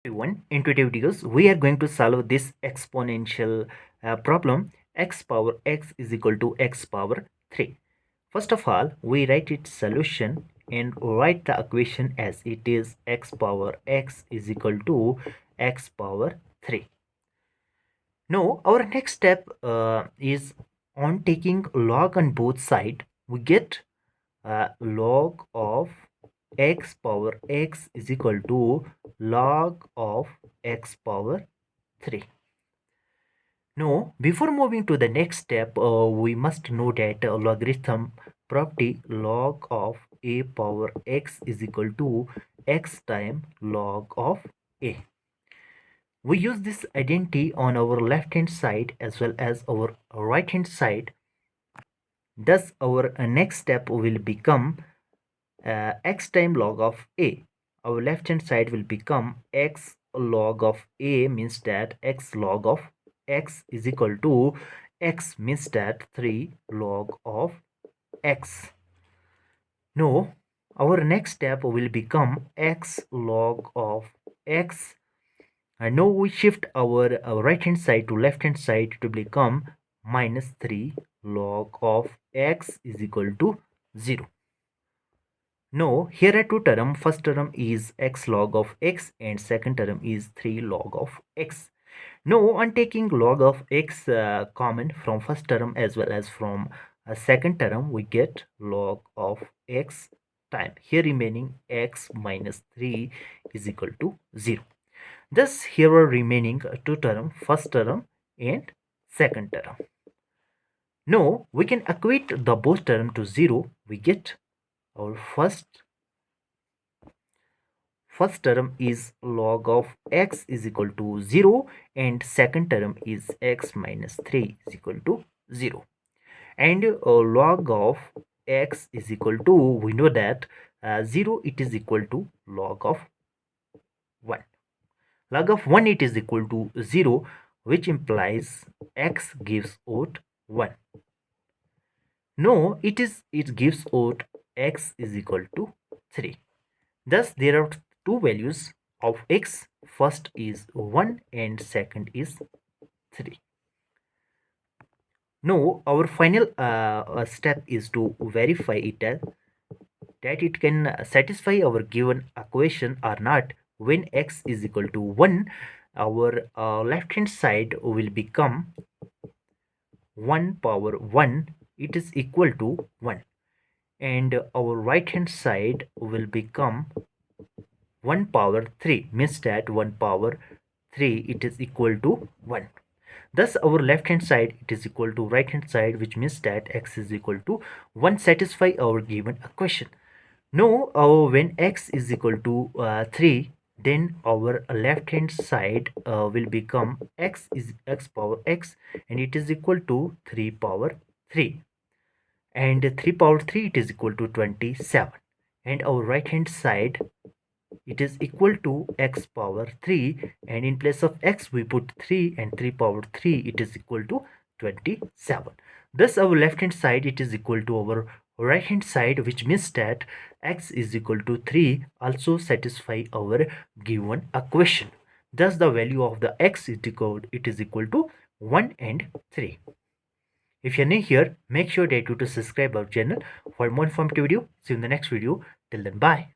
Everyone, in today's videos we are going to solve this exponential problem x power x is equal to x power 3. First of all, we write its solution and write the equation as it is x power x is equal to x power 3. Now our next step is on taking log on both sides. We get log of x power x is equal to log of x power 3. Now, before moving to the next step, we must know that logarithm property log of a power x is equal to x times log of a. We use this identity on our left hand side as well as our right hand side. Thus, our next step will become x times log of a. Our left hand side will become x log of a, means that x log of x is equal to x, means that 3 log of x. Now our next step will become x log of x, and now we shift our right hand side to left hand side to become minus 3 log of x is equal to 0. Now, here are two terms. First term is x log of x and second term is 3 log of x. Now, on taking log of x common from first term as well as from second term, we get log of x time. Here remaining x minus 3 is equal to 0. Thus, here are remaining two terms, first term and second term. Now, we can equate the both term to 0. We get our first term is log of x is equal to 0 and second term is x minus 3 is equal to 0. And log of x is equal to, we know that 0 it is equal to log of 1. Log of 1 it is equal to 0, which implies x gives out 1. No, it gives out x is equal to 3. Thus, there are two values of x. First is 1 and second is 3. Now, our final step is to verify it that it can satisfy our given equation or not. When x is equal to 1, our left hand side will become 1 power 1, it is equal to 1, and our right hand side will become 1 power 3, means that 1 power 3 it is equal to 1. Thus our left hand side it is equal to right hand side, which means that x is equal to 1 satisfy our given equation. Now when x is equal to 3, then our left hand side will become x is x power x, and it is equal to 3 power 3, and 3 power 3 it is equal to 27, and our right hand side it is equal to x power 3, and in place of x we put 3, and 3 power 3 it is equal to 27. Thus our left hand side it is equal to our right hand side, which means that x is equal to 3 also satisfy our given equation. Thus the value of the x is equal to 1 and 3. If you're new here, make sure that you to subscribe our channel for more informative video. See you in the next video. Till then, bye.